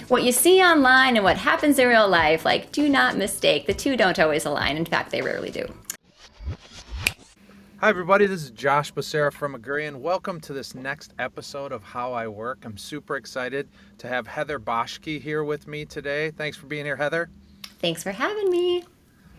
what you see online and what happens in real life, like, do not mistake. The two don't always align. In fact, they rarely do. Hi everybody, this is Josh Becerra from Augurian. Welcome to this next episode of How I Work. I'm super excited to have Heather Boschke here with me today. Thanks for being here, Heather. Thanks for having me.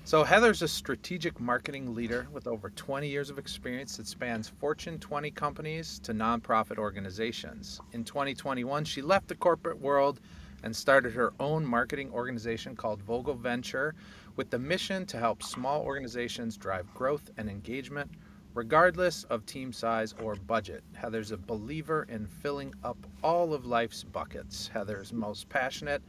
So Heather's a strategic marketing leader with over 20 years of experience that spans Fortune 20 companies to nonprofit organizations. In 2021, she left the corporate world and started her own marketing organization called Vogel Venture with the mission to help small organizations drive growth and engagement regardless of team size or budget. Heather's a believer in filling up all of life's buckets. Heather's most passionate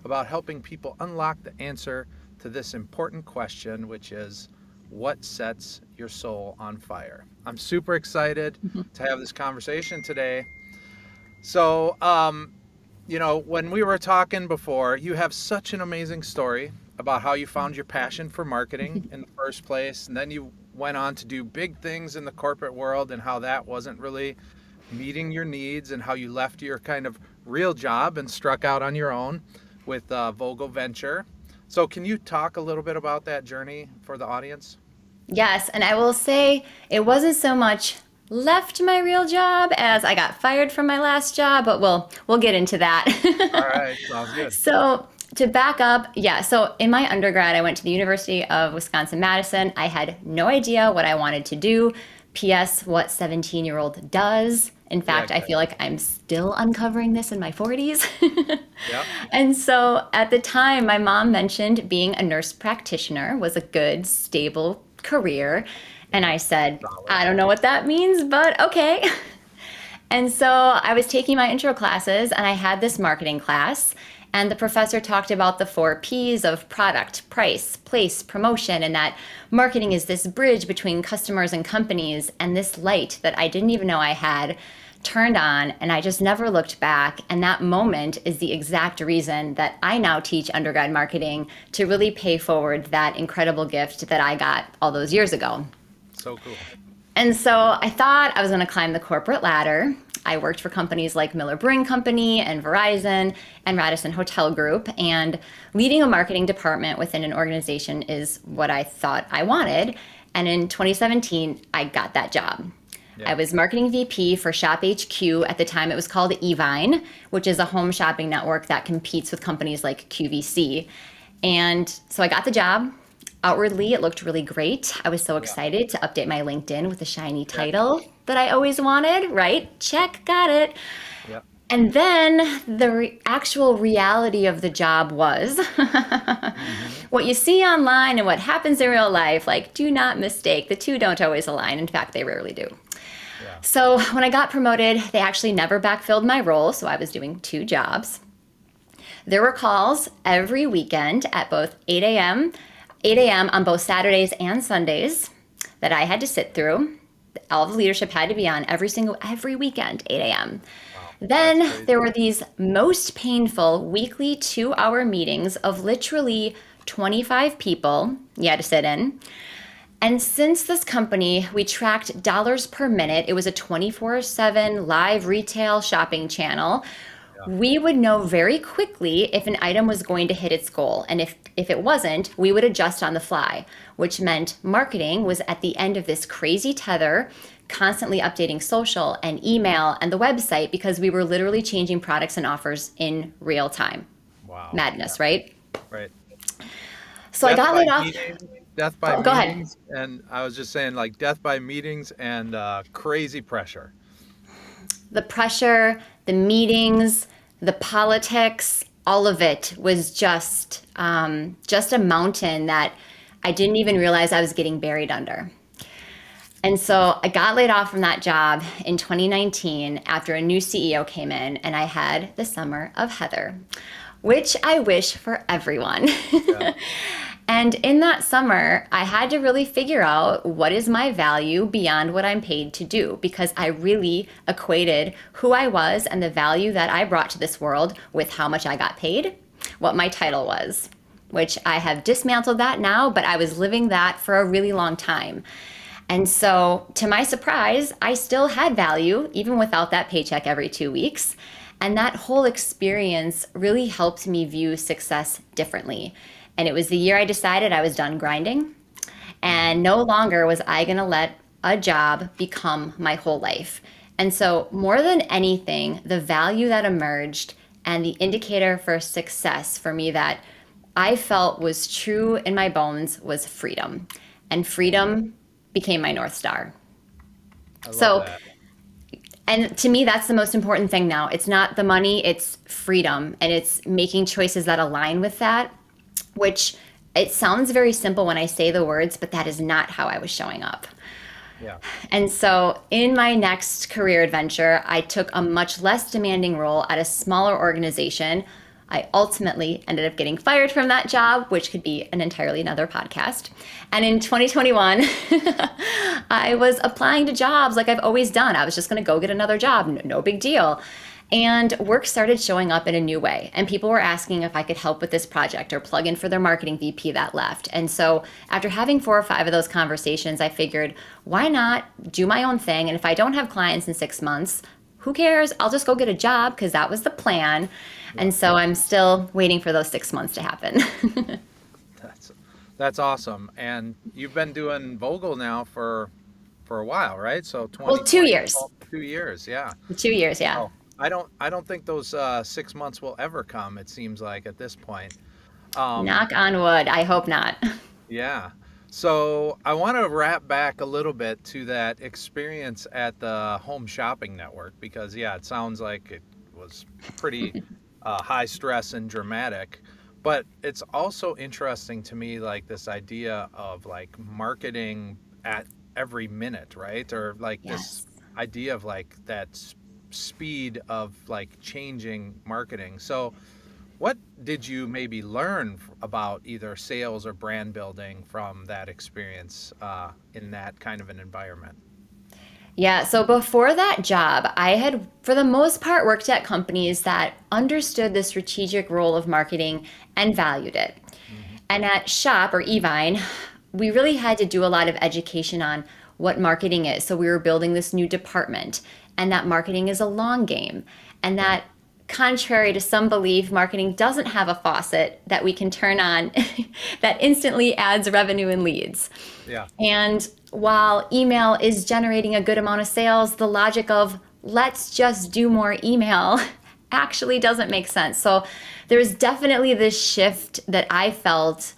about helping people unlock the answer to this important question, which is, what sets your soul on fire? I'm super excited to have this conversation today. So, when we were talking before, you have such an amazing story about how you found your passion for marketing in the first place, and then you went on to do big things in the corporate world and how that wasn't really meeting your needs and how you left your kind of real job and struck out on your own with Vogel Venture. So can you talk a little bit about that journey for the audience? Yes, and I will say it wasn't so much left my real job as I got fired from my last job, but we'll get into that. All right, sounds good. So to back up, so in my undergrad, I went to the University of Wisconsin-Madison. I had no idea what I wanted to do. P.S. what 17-year-old does. In fact, I feel like I'm still uncovering this in my 40s. Yep. And so at the time, my mom mentioned being a nurse practitioner was a good, stable career. And I said, I don't know what that means, but okay. And so I was taking my intro classes and I had this marketing class. And the professor talked about the 4 P's of product, price, place, promotion, and that marketing is this bridge between customers and companies. And this light that I didn't even know I had turned on, and I just never looked back. And that moment is the exact reason that I now teach undergrad marketing to really pay forward that incredible gift that I got all those years ago. So cool. And so I thought I was going to climb the corporate ladder. I worked for companies like Miller Brewing Company and Verizon and Radisson Hotel Group. And leading a marketing department within an organization is what I thought I wanted. And in 2017, I got that job. Yeah. I was marketing VP for Shop HQ. At the time, it was called Evine, which is a home shopping network that competes with companies like QVC. And so I got the job. Outwardly, it looked really great. I was so excited to update my LinkedIn with a shiny title that I always wanted, right? Check, got it. Yep. And then the actual reality of the job was what you see online and what happens in real life, like, do not mistake. The two don't always align. In fact, they rarely do. Yeah. So when I got promoted, they actually never backfilled my role, so I was doing 2 jobs. There were calls every weekend at both 8 a.m. on both Saturdays and Sundays that I had to sit through. All of the leadership had to be on every weekend, 8 a.m. Wow, then there were these most painful weekly 2-hour meetings of literally 25 people you had to sit in. And since this company, we tracked dollars per minute, it was a 24/7 live retail shopping channel. We would know very quickly if an item was going to hit its goal. And if it wasn't, we would adjust on the fly, which meant marketing was at the end of this crazy tether, constantly updating social and email and the website because we were literally changing products and offers in real time. Wow. Madness, right? Right. So I got laid off. Death by go meetings. ahead. And I was just saying, like, death by meetings and crazy pressure. The pressure, the meetings, the politics, all of it was just a mountain that I didn't even realize I was getting buried under. And so I got laid off from that job in 2019 after a new CEO came in, and I had the summer of Heather, which I wish for everyone. Yeah. And in that summer, I had to really figure out what is my value beyond what I'm paid to do, because I really equated who I was and the value that I brought to this world with how much I got paid, what my title was, which I have dismantled that now, but I was living that for a really long time. And so to my surprise, I still had value even without that paycheck every 2 weeks. And that whole experience really helped me view success differently. And it was the year I decided I was done grinding. And no longer was I going to let a job become my whole life. And so, more than anything, the value that emerged and the indicator for success for me that I felt was true in my bones was freedom. And freedom became my North Star. I love So, that. and to me, that's the most important thing now. It's not the money, it's freedom. And it's making choices that align with that, which it sounds very simple when I say the words, but that is not how I was showing up. Yeah. And so, in my next career adventure, I took a much less demanding role at a smaller organization. I ultimately ended up getting fired from that job, which could be an entirely another podcast. And in 2021, I was applying to jobs like I've always done. I was just going to go get another job, no big deal. And work started showing up in a new way. And people were asking if I could help with this project or plug in for their marketing VP that left. And so after having 4 or 5 of those conversations, I figured, why not do my own thing? And if I don't have clients in 6 months, who cares? I'll just go get a job because that was the plan. Yeah. And so I'm still waiting for those 6 months to happen. That's that's awesome. And you've been doing Vogel now for a while, right? So Well, 2 years. 2 years, yeah. 2 years, yeah. Oh, I don't think those 6 months will ever come, it seems like at this point. Um, Knock on wood. I hope not. yeah. So I want to wrap back a little bit to that experience at the Home Shopping Network because yeah, it sounds like it was pretty high stress and dramatic. But it's also interesting to me, like this idea of like marketing at every minute, right? Or like this Yes. idea of like that speed of like changing marketing. So, what did you maybe learn about either sales or brand building from that experience in that kind of an environment? Yeah, so before that job, I had, for the most part, worked at companies that understood the strategic role of marketing and valued it. Hmm. And at Shop or Evine, we really had to do a lot of education on what marketing is. So we were building this new department, and that marketing is a long game. And Yeah, that, contrary to some belief, marketing doesn't have a faucet that we can turn on that instantly adds revenue and leads. yeah, And while email is generating a good amount of sales, the logic of let's just do more email actually doesn't make sense. So there's definitely this shift that I felt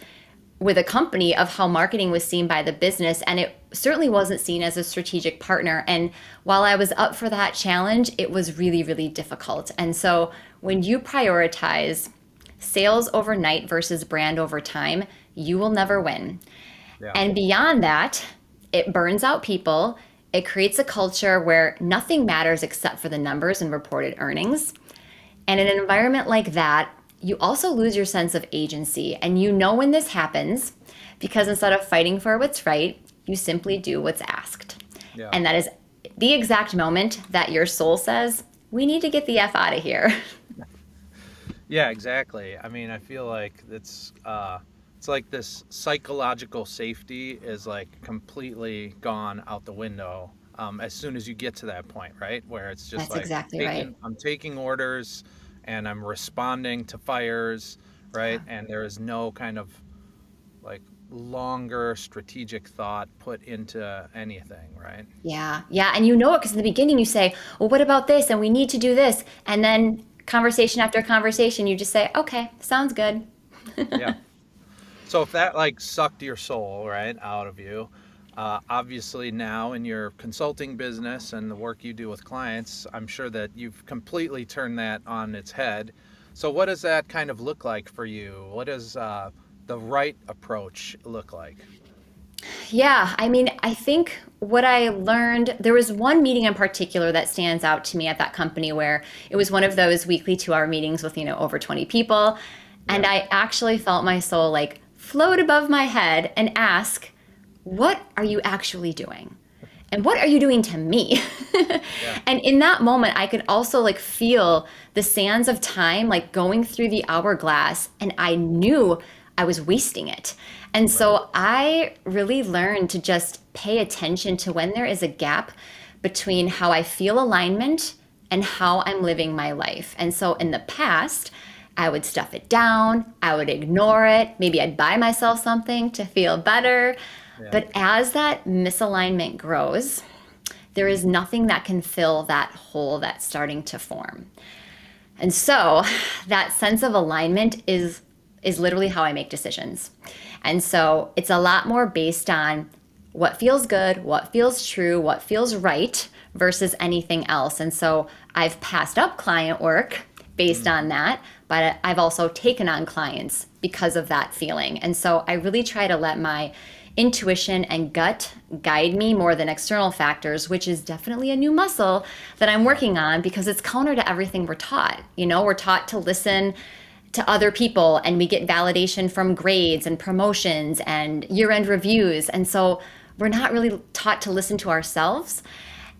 with a company of how marketing was seen by the business. And it certainly wasn't seen as a strategic partner. And while I was up for that challenge, it was really, really difficult. And so when you prioritize sales overnight versus brand over time, you will never win. yeah, And beyond that, it burns out people. It creates a culture where nothing matters except for the numbers and reported earnings. And in an environment like that, you also lose your sense of agency. And you know when this happens because instead of fighting for what's right, you simply do what's asked. yeah. And that is the exact moment that your soul says, we need to get the F out of here. Yeah, exactly. I mean, I feel like it's like this psychological safety is like completely gone out the window as soon as you get to that point, right? Where it's just That's like exactly right. I'm taking orders and I'm responding to fires, right? And there is no kind of like longer strategic thought put into anything, right? Yeah. Yeah. And you know it because in the beginning you say, well, what about this? And we need to do this. And then conversation after conversation, you just say, okay, sounds good. Yeah. So if that like sucked your soul right out of you, obviously now in your consulting business and the work you do with clients, I'm sure that you've completely turned that on its head. So what does that kind of look like for you? What does the right approach look like? Yeah, I mean, I think what I learned, there was one meeting in particular that stands out to me at that company where it was one of those weekly 2 hour meetings with, over 20 people. And Yeah, I actually felt my soul like float above my head and ask, what are you actually doing? And what are you doing to me? yeah, And in that moment, I could also like feel the sands of time like going through the hourglass, and I knew I was wasting it. And right. so I really learned to just pay attention to when there is a gap between how I feel alignment and how I'm living my life. And so in the past, I would stuff it down, I would ignore it, maybe I'd buy myself something to feel better. Yeah. But as that misalignment grows, there is nothing that can fill that hole that's starting to form. And so that sense of alignment is literally how I make decisions. And so it's a lot more based on what feels good, what feels true, what feels right versus anything else. And so I've passed up client work based on that, but I've also taken on clients because of that feeling. And so I really try to let my intuition and gut guide me more than external factors, which is definitely a new muscle that I'm working on because it's counter to everything we're taught. You know, we're taught to listen to other people and we get validation from grades and promotions and year-end reviews. And so we're not really taught to listen to ourselves.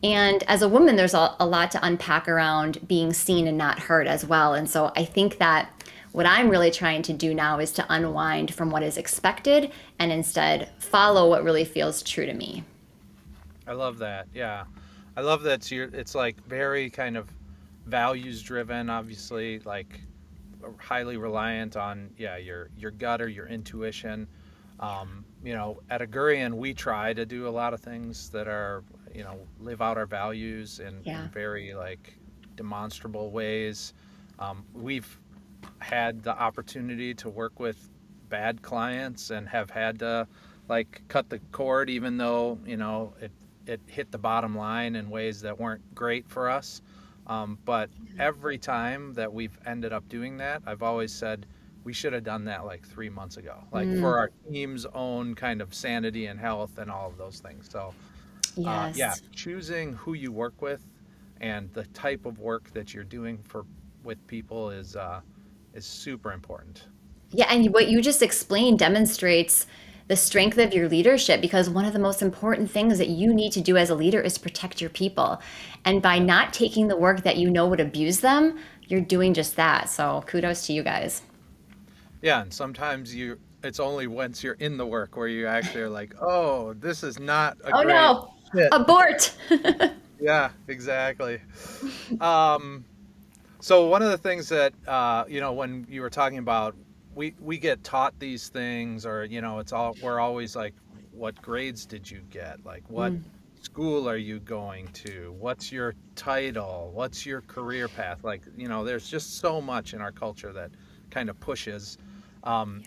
And as a woman, there's a lot to unpack around being seen and not heard as well. And so I think that what I'm really trying to do now is to unwind from what is expected and instead follow what really feels true to me. I love that. Yeah. I love that it's like very kind of values driven, obviously, like highly reliant on, yeah, your gut or your intuition. At Augurian, we try to do a lot of things that are, live out our values in Yeah. very like demonstrable ways. We've had the opportunity to work with bad clients and have had to like cut the cord, even though, it hit the bottom line in ways that weren't great for us. But every time that we've ended up doing that, I've always said, we should have done that like 3 months ago, like for our team's own kind of sanity and health and all of those things. So, yeah, Yes. choosing who you work with and the type of work that you're doing with people is super important. Yeah, and what you just explained demonstrates the strength of your leadership because one of the most important things that you need to do as a leader is protect your people. And by Yeah. not taking the work that you know would abuse them, you're doing just that. So kudos to you guys. Yeah, and sometimes it's only once you're in the work where you actually are like, oh, this is not a Oh great no, fit. abort. Yeah, exactly. Um, so one of the things that when you were talking about, we get taught these things, or we're always like, what grades did you get? Like, what school are you going to? What's your title? What's your career path? Like, there's just so much in our culture that kind of pushes. Um,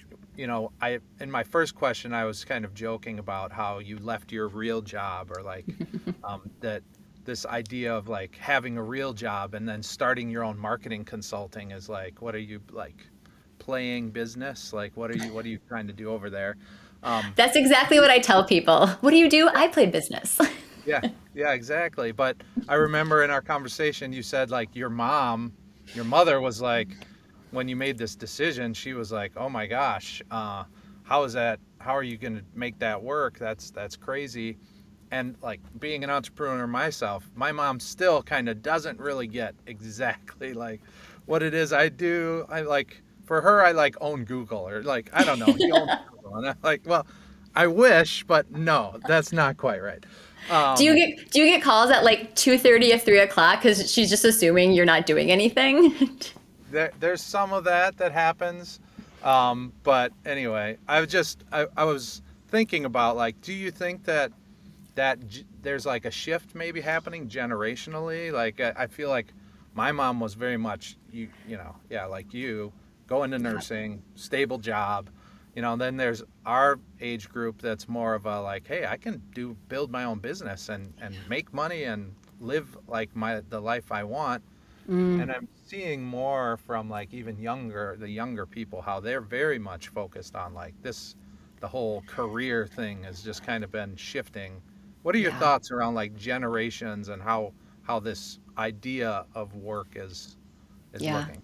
I in my first question, I was kind of joking about how you left your real job, or like that this idea of like having a real job and then starting your own marketing consulting is like, what are you like playing business? Like, what are you trying to do over there? Um, That's exactly what I tell people. What do you do? I play business. yeah, yeah, exactly. But I remember in our conversation, you said like your mother was like, when you made this decision, she was like, oh my gosh, how is that? How are you going to make that work? That's crazy. And like being an entrepreneur myself, my mom still kind of doesn't really get exactly like what it is I do. I like for her, I like own Google, or like I don't know, he owns Google, and I'm like, well, I wish, but no, that's not quite right. Um, Do you get calls at like 2:30 or 3 o'clock because she's just assuming you're not doing anything? there's some of that happens, but anyway, I was thinking about like, do you think that there's like a shift maybe happening generationally. Like I feel like my mom was very much yeah, like you, go into nursing, stable job. Then there's our age group that's more of a like, hey, I can build my own business and make money and live like the life I want. And I'm seeing more from like even the younger people, how they're very much focused on like this, the whole career thing has just kind of been shifting. What are your Yeah. thoughts around like generations and how this idea of work is Yeah. looking?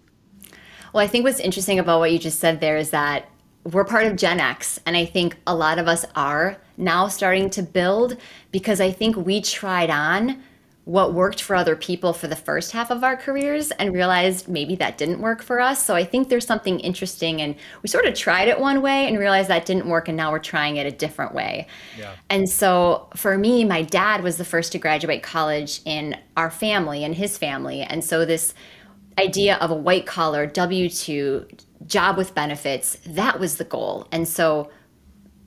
Well, I think what's interesting about what you just said there is that we're part of Gen X, and I think a lot of us are now starting to build because I think we tried on what worked for other people for the first half of our careers and realized maybe that didn't work for us. So I think there's something interesting, and we sort of tried it one way and realized that didn't work, and now we're trying it a different way. Yeah. And so for me, my dad was the first to graduate college in our family and his family. And so this idea of a white collar W-2 job with benefits, that was the goal. And so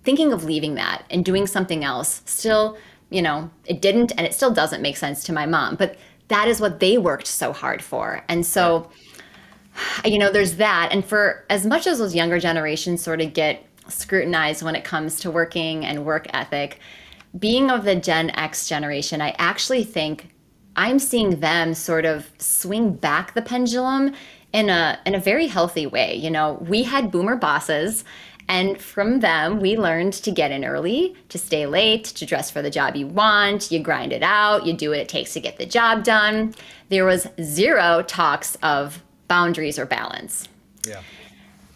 thinking of leaving that and doing something else still, it didn't and it still doesn't make sense to my mom, but that is what they worked so hard for. And Right. so, there's that. And for as much as those younger generations sort of get scrutinized when it comes to working and work ethic, being of the Gen X generation, I actually think I'm seeing them sort of swing back the pendulum in a very healthy way. We had boomer bosses, and from them we learned to get in early, to stay late, to dress for the job you want, you grind it out, you do what it takes to get the job done. There was zero talks of boundaries or balance. Yeah.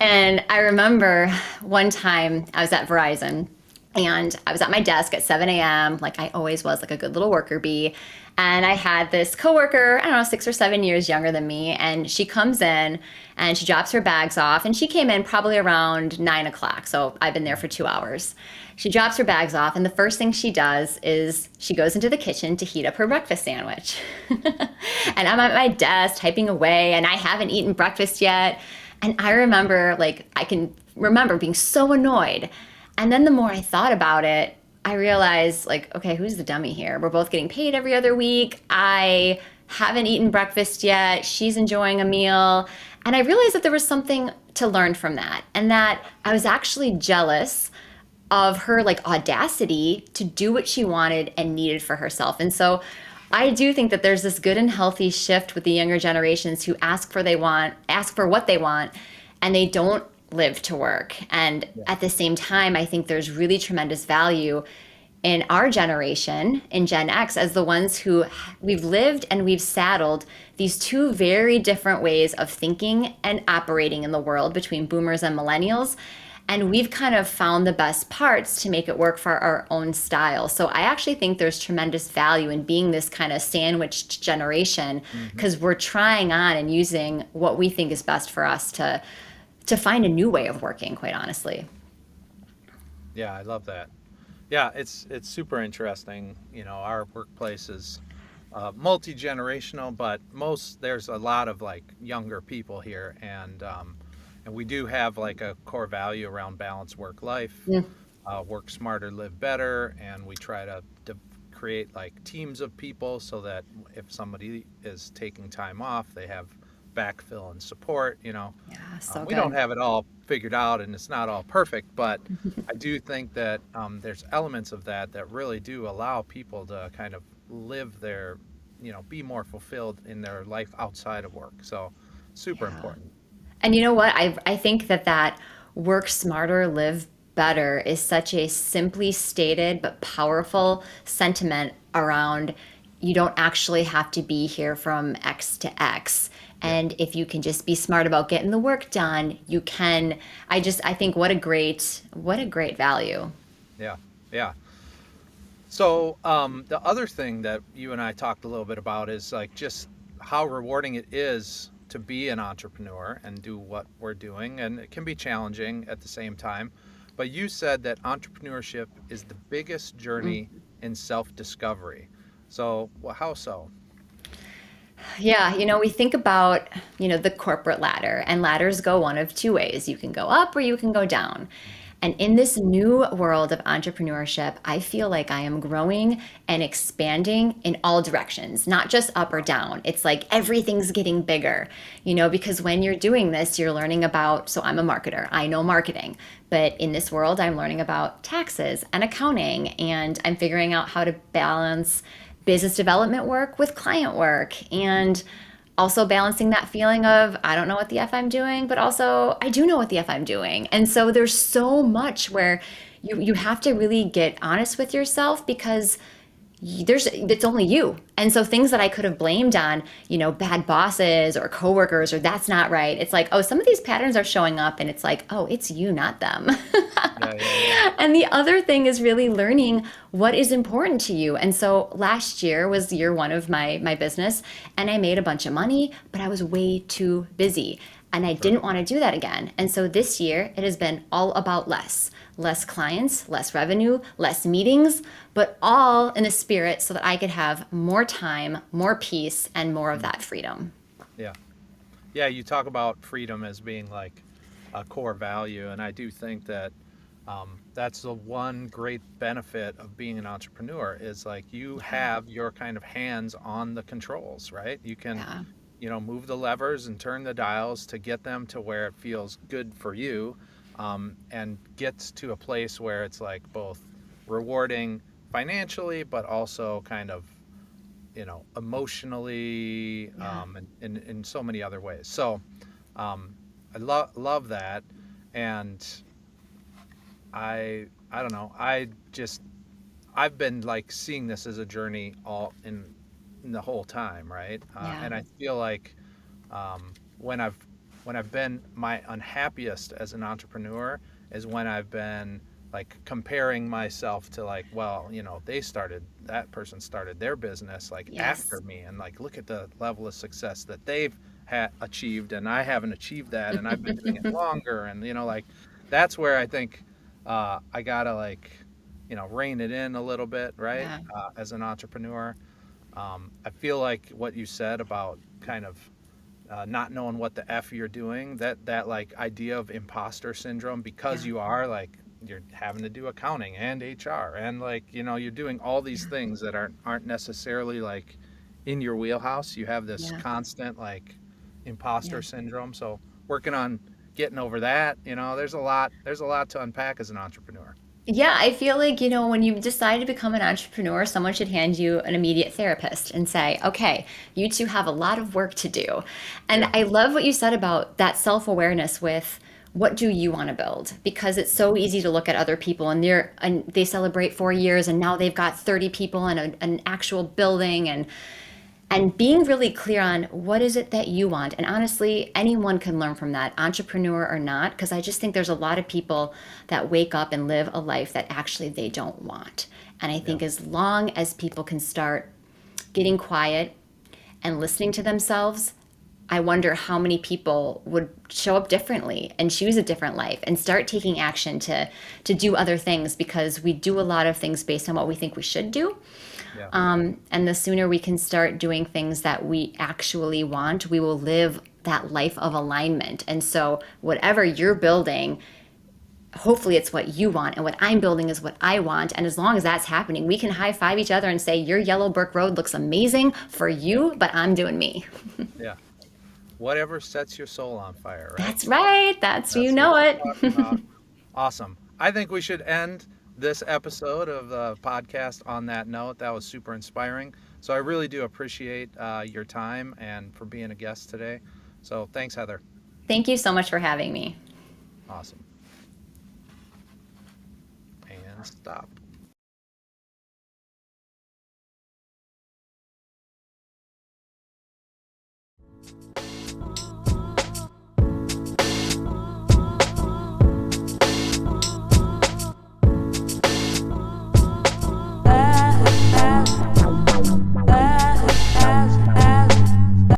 And I remember one time I was at Verizon and I was at my desk at 7 a.m., like I always was, like a good little worker bee. And I had this coworker, I don't know, 6 or 7 years younger than me. And she comes in and she drops her bags off. And she came in probably around 9 o'clock. So I've been there for 2 hours. She drops her bags off. And the first thing she does is she goes into the kitchen to heat up her breakfast sandwich. And I'm at my desk typing away and I haven't eaten breakfast yet. And I remember, I can remember being so annoyed. And then the more I thought about it, I realized, okay, who's the dummy here? We're both getting paid every other week. I haven't eaten breakfast yet. She's enjoying a meal. And I realized that there was something to learn from that, and that I was actually jealous of her audacity to do what she wanted and needed for herself. And so I do think that there's this good and healthy shift with the younger generations who ask for what they want, and they don't live to work. And at the same time, I think there's really tremendous value in our generation, in Gen X, as the ones who we've lived and we've saddled these two very different ways of thinking and operating in the world between boomers and millennials. And we've kind of found the best parts to make it work for our own style. So I actually think there's tremendous value in being this kind of sandwiched generation, because we're trying on and using what we think is best for us to find a new way of working, quite honestly. Yeah, I love that. Yeah, it's super interesting. Our workplace is multi-generational, but there's a lot of younger people here, and we do have a core value around balanced work life, Yeah. work smarter, live better, and we try to create teams of people so that if somebody is taking time off, they have backfill and support. Yeah, so We good. don't have it all figured out, and it's not all perfect, but I do think that there's elements of that really do allow people to kind of live their, be more fulfilled in their life outside of work. So super Yeah. important. And you know what? I think that work smarter, live better is such a simply stated but powerful sentiment around you don't actually have to be here from X to X. Yeah. And if you can just be smart about getting the work done, you can. I think what a great value. Yeah. Yeah. So the other thing that you and I talked a little bit about is just how rewarding it is to be an entrepreneur and do what we're doing. And it can be challenging at the same time. But you said that entrepreneurship is the biggest journey in self-discovery. So, how so? Yeah, we think about, the corporate ladder, and ladders go one of two ways. You can go up or you can go down. And in this new world of entrepreneurship, I feel like I am growing and expanding in all directions, not just up or down. It's like everything's getting bigger, because when you're doing this, you're learning about, so I'm a marketer, I know marketing, but in this world, I'm learning about taxes and accounting, and I'm figuring out how to balance business development work with client work, and also balancing that feeling of I don't know what the F I'm doing, but also I do know what the F I'm doing. And so there's so much where you have to really get honest with yourself, because it's only you. And so things that I could have blamed on, bad bosses or coworkers or that's not right. It's like, oh, some of these patterns are showing up and it's like, oh, it's you, not them. Yeah, yeah, yeah. And the other thing is really learning what is important to you. And so last year was year one of my business, and I made a bunch of money, but I was way too busy. And I Sure. didn't want to do that again. And so this year it has been all about less clients, less revenue, less meetings, but all in a spirit so that I could have more time, more peace, and more of Mm. that freedom. Yeah. Yeah, you talk about freedom as being like a core value, and I do think that that's the one great benefit of being an entrepreneur is like you Yeah. have your kind of hands on the controls, right? You can, Yeah. move the levers and turn the dials to get them to where it feels good for you, and gets to a place where it's like both rewarding financially, but also kind of emotionally, Yeah. and in so many other ways. So I love that, and I don't know. I've been like seeing this as a journey all in the whole time, right? Yeah. And I feel like when I've been my unhappiest as an entrepreneur is when I've been like comparing myself to like, well, that person started their business like Yes. after me, and like look at the level of success that they've had achieved, and I haven't achieved that, and I've been doing it longer, and like that's where I think I gotta like rein it in a little bit, right? Yeah. As an entrepreneur, I feel like what you said about kind of not knowing what the f you're doing, that like idea of imposter syndrome, because Yeah. you are like you're having to do accounting and HR, and like you're doing all these Yeah. things that aren't necessarily like in your wheelhouse. You have this Yeah. constant like imposter Yeah. syndrome. So working on getting over that, there's a lot to unpack as an entrepreneur. Yeah, I feel like, when you decide to become an entrepreneur, someone should hand you an immediate therapist and say, okay, you two have a lot of work to do. And Yeah. I love what you said about that self awareness with what do you want to build? Because it's so easy to look at other people and they celebrate 4 years and now they've got 30 people in an actual building and being really clear on what is it that you want. And honestly, anyone can learn from that, entrepreneur or not, because I just think there's a lot of people that wake up and live a life that actually they don't want. And I Yeah. think as long as people can start getting quiet and listening to themselves, I wonder how many people would show up differently and choose a different life and start taking action to do other things, because we do a lot of things based on what we think we should do. Yeah. And the sooner we can start doing things that we actually want, we will live that life of alignment. And so, whatever you're building, hopefully it's what you want. And what I'm building is what I want. And as long as that's happening, we can high five each other and say, your yellow brick road looks amazing for Yeah. you, but I'm doing me. Yeah. Whatever sets your soul on fire, right? That's right. You That's what know we're it. talking about. Awesome. I think we should end this episode of the podcast on that note. That was super inspiring. So I really do appreciate your time and for being a guest today. So thanks, Heather. Thank you so much for having me. Awesome. And stop.